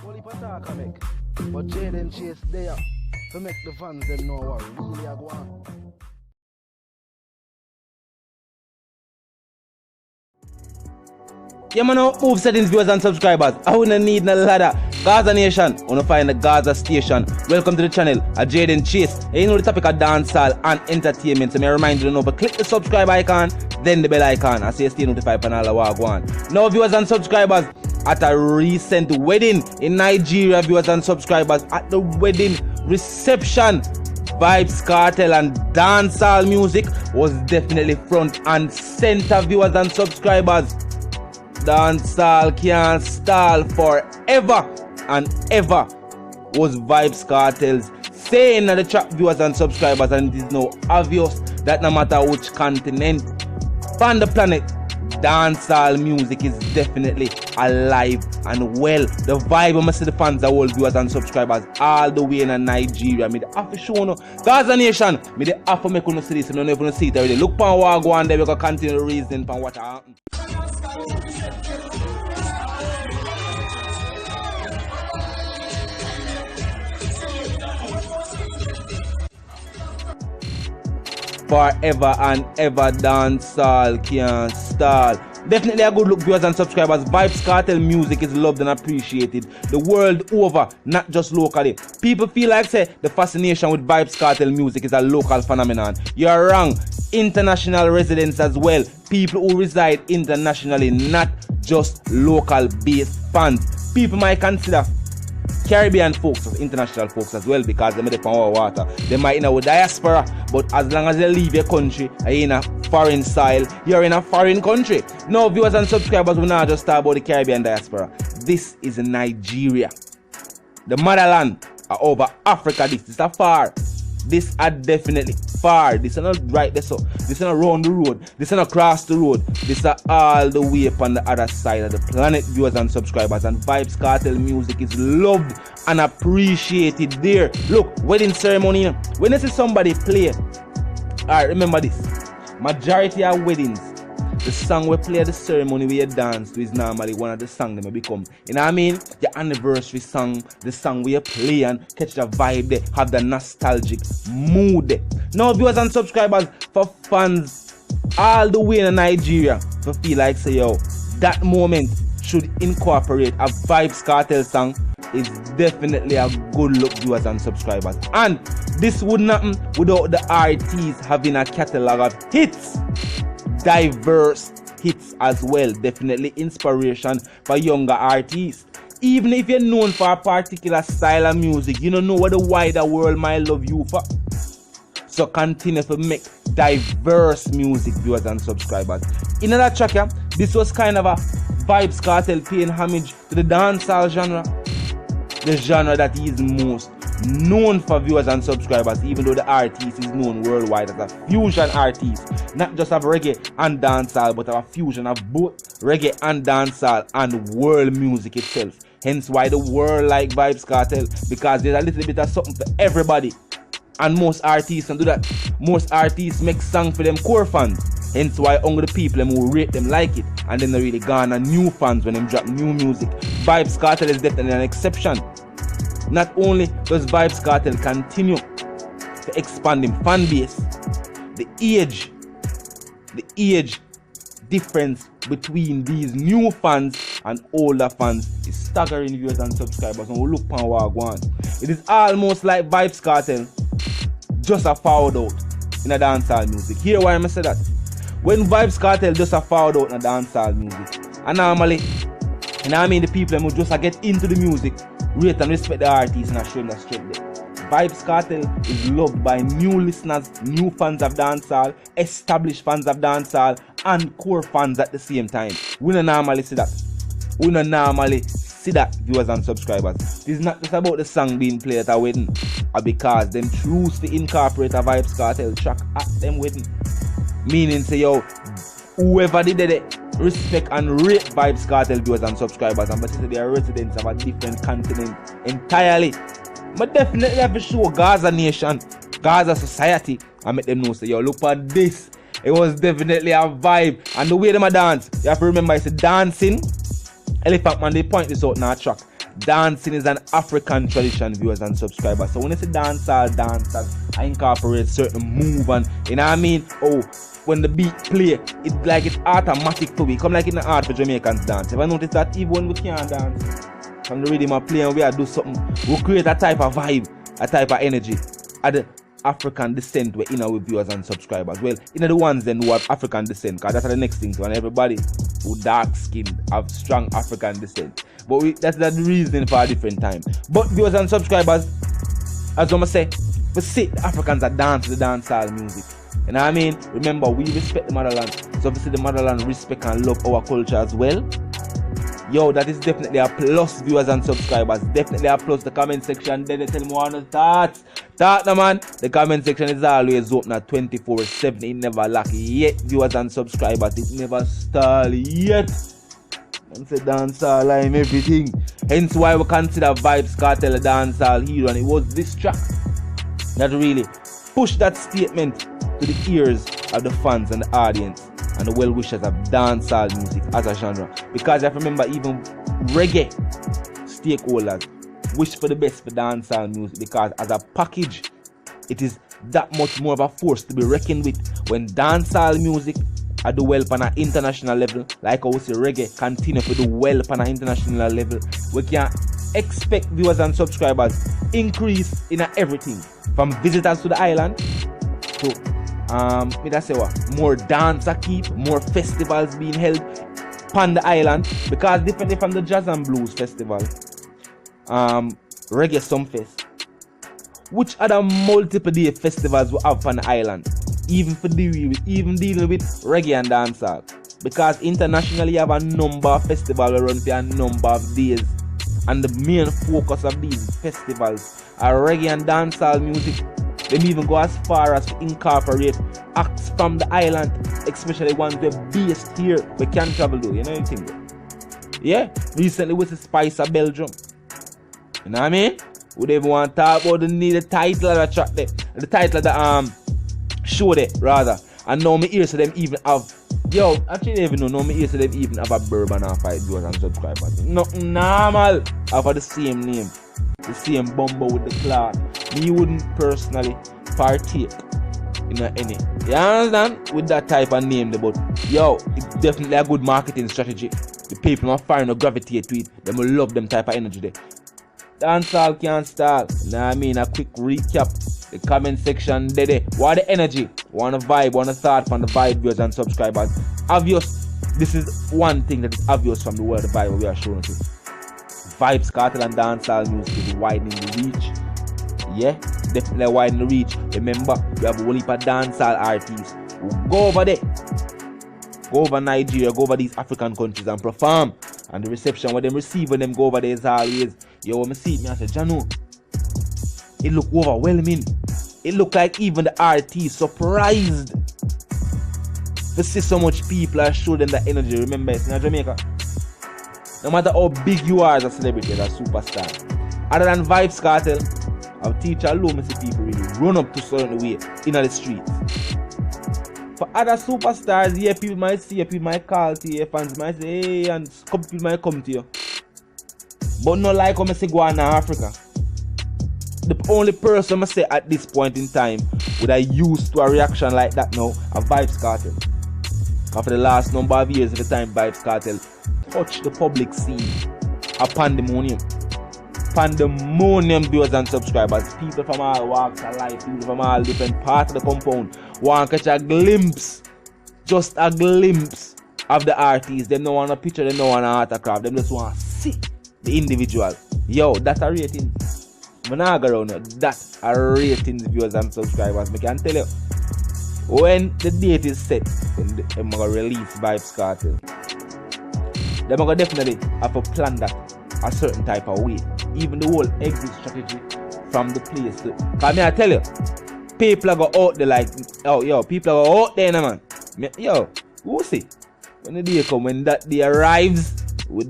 Only talk I make. But Jaden Chase there to make the fans them know what really are going on. Yeah, man, now move settings, viewers and subscribers. I wouldn't need no ladder. Gaza Nation, wanna find the Gaza Station. Welcome to the channel, Jaden Chase. You know the topic of dancehall and entertainment. So me remind you to know, but click the subscribe icon, then the bell icon. I say stay notified on all the war go on. Now, viewers and subscribers, at a recent wedding in Nigeria, viewers and subscribers, at the wedding reception, Vybz Kartel and dancehall music was definitely front and center, viewers and subscribers. Dancehall can't stall forever and ever was Vybz Kartel's saying to the track, viewers and subscribers, and it is now obvious that no matter which continent on the planet, dancehall music is definitely alive and well. The vibe I must see the fans, the whole viewers and subscribers all the way in Nigeria. Me the have to show no Gaza Nation. Me the have to make you see this. I don't know if you see it already. Look pan what go on there. We can continue the reasoning pan what happened. Forever and ever dancehall can't stall. Definitely a good look, viewers and subscribers. Vybz Kartel music is loved and appreciated the world over, not just locally. People feel like say the fascination with Vybz Kartel music is a local phenomenon. You're wrong. International residents as well. People who reside internationally, not just local based fans. People might consider Caribbean folks as international folks as well, because they depend on water. They might know diaspora, but as long as they leave your country in a foreign style, you're in a foreign country. Now, viewers and subscribers, we're not just talk about the Caribbean diaspora. This is Nigeria, the motherland over Africa. This is a far. This are definitely far. This is not right there, so this is not around the road. This is not across the road. This are all the way up on the other side of the planet, viewers and subscribers. And Vybz Kartel music is loved and appreciated there. Look, wedding ceremony. When you see somebody play, alright, remember this. Majority of weddings, the song we play at the ceremony where you dance to is normally one of the songs that may become, you know what I mean? The anniversary song, the song where you play and catch the vibe there, have the nostalgic mood there. Now, viewers and subscribers, for fans all the way in Nigeria, to feel like say, yo, that moment should incorporate a Vybz Kartel song is definitely a good look, viewers and subscribers. And this wouldn't happen without the artists having a catalog of hits. Diverse hits as well. Definitely inspiration for younger artists. Even if you're known for a particular style of music, you don't know what the wider world might love you for. So continue to make diverse music, viewers and subscribers. In another track, yeah, this was kind of a Vybz Kartel paying homage to the dancehall genre. The genre that he is most known for, viewers and subscribers, even though the artist is known worldwide as a fusion artist, not just of reggae and dancehall, but of a fusion of both reggae and dancehall and world music itself. Hence why the world like Vybz Kartel, because there's a little bit of something for everybody, and most artists can do that. Most artists make songs for them core fans. Hence why only the people who rate them like it, and then they really garner new fans when they drop new music. Vybz Kartel is definitely an exception. Not only does Vybz Kartel continue to expand in fan base, the age difference between these new fans and older fans is staggering, viewers and subscribers. And we look on what go on. It is almost like Vybz Kartel just a fouled out in a dancehall music. Hear why I say that? When Vybz Kartel just a fouled out in a dancehall music, and normally, you know what I mean, the people who just get into the music rate and respect the artists and show them the strength there. Vybz Kartel is loved by new listeners, new fans of dancehall, established fans of dancehall, and core fans at the same time. We don't normally see that. We don't normally see that, viewers and subscribers. This is not just about the song being played at a wedding, or because them choose to incorporate a Vybz Kartel track at them wedding. Meaning say, yo, whoever did it, respect and rate Vybz Kartel, viewers and subscribers, and but they are residents of a different continent entirely. But definitely have to show Gaza Nation, Gaza society, and make them know, say, yo, look at this. It was definitely a vibe. And the way them a dance, you have to remember it's a dancing. Elephant Man, they point this out in our track. dancing is an African tradition, viewers and subscribers. So when you say dancehall, I incorporate certain move and, you know what I mean? Oh, when the beat play, it's automatic to me. Come like in the art for Jamaicans dance. If I notice that even when we can't dance, from the rhythm of playing, we do something, we create a type of vibe, a type of energy. At the African descent, we're in our viewers and subscribers. Well, the ones then who have African descent, because that's the next thing. So, and everybody who dark skinned have strong African descent. But that's the reason for a different time. But viewers and subscribers, as I'm say, we see the Africans that dance the dancehall music. You know what I mean? Remember, we respect the motherland. So obviously the motherland respect and love our culture as well. Yo, that is definitely a plus, viewers and subscribers. Definitely a plus. The comment section there, they tell me what to start. Start now, man. The comment section is always open at 24/7. It never lack yet, viewers and subscribers. It never stall yet. And say dancehall I'm everything. Hence why we consider Vybz Kartel a dancehall hero. And it was this track that really pushed that statement to the ears of the fans and the audience and the well-wishers of dancehall music as a genre. Because I remember even reggae stakeholders wish for the best for dancehall music, because as a package it is that much more of a force to be reckoned with. When dancehall music I do well on an international level, like I would say reggae continue to do well on an international level, we can expect viewers and subscribers increase in everything, from visitors to the island to more dance a keep, more festivals being held on the island, because differently from the Jazz and Blues Festival, Reggae Sumfest, which other multiple day festivals we have on the island, even dealing with reggae and dancehall, because internationally you have a number of festivals run for a number of days, and the main focus of these festivals are reggae and dancehall music. They even go as far as to incorporate acts from the island, especially ones that are based here. We can travel though, you know anything? Yeah, recently with the Spice of Belgium. You know what I mean? Would even want to talk about the title of the track there, the title of the show there rather. And now my ears to them even have, actually they even know, now my ears to them even have a bourbon and 5 viewers and subscribers. Nothing normal have the same name, the same bumbo with the cloth. Me wouldn't personally partake in any. You understand? With that type of name, but it's definitely a good marketing strategy. The people are firing to gravitate to it. They will love them type of energy there. Dancehall can't start. Nah, I mean a quick recap. The comment section there. What the energy? Want a vibe? Want a thought from the vibe viewers and subscribers? Obvious. This is one thing that is obvious from the world of vibe we are showing to. Vybz Kartel and dancehall music is widening the reach. Yeah, definitely widen the reach. Remember, we have a whole heap of dancehall artists who go over there, go over Nigeria, go over these African countries and perform. And the reception when them receive when them go over there is always, when I see it, I say, Jano, it look overwhelming. It look like even the artists surprised to see so much people and show them that energy. Remember, it's in Jamaica. No matter how big you are as a celebrity, as a superstar, other than Vybz Kartel, our teacher alone, I see people really run up to certain way in the streets. For other superstars, people might see you, people might call to you, fans might say, hey, and people might come to you. But not like when I say go on in Africa. The only person I say at this point in time would I use to a reaction like that now, a Vybz Kartel. After the last number of years, every time Vybz Kartel touch the public scene, a pandemonium. Pandemonium viewers and subscribers. People from all walks of life, people from all different parts of the compound want to catch a glimpse, just a glimpse of the artist. They don't want a picture, they don't want an autograph, they just want to see the individual. That's a rating. I'm not going around, that's a rating, viewers and subscribers. I can tell you, when the date is set, I'm going to release Vybz Kartel, they're going to definitely have to plan that a certain type of way. Even the whole exit strategy from the place. Because I tell you, people are going out there like, people are going out there, man. Who see? When the day come, when that day arrives, we'll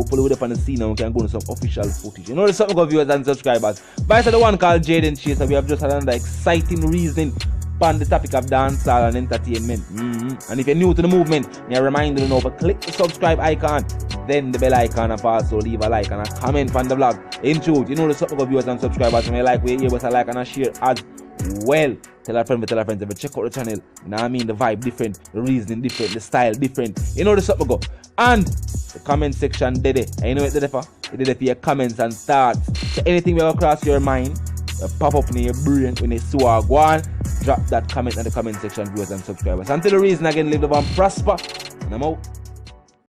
pull it up on the scene and we can go to some official footage. You know, there's something of viewers and subscribers. But I said the one called Jaden Chase, we have just had another exciting reason on the topic of dancehall and entertainment. And if you're new to the movement, I remind you to click the subscribe icon, then the bell icon, and also leave a like and a comment on the vlog. In truth, you know the something of viewers and subscribers, and you like, we able to like and share as well. Tell a friend, if you check out the channel, you know what I mean, the vibe different, the reasoning different, the style different. You know the something go. And the comment section did it. And you know what it did for? It did it for your comments and thoughts. So anything will cross your mind, pop up in your brain when you see go on, drop that comment in the comment section, viewers and subscribers. Until the reason again, live, love and prosper. And I'm out.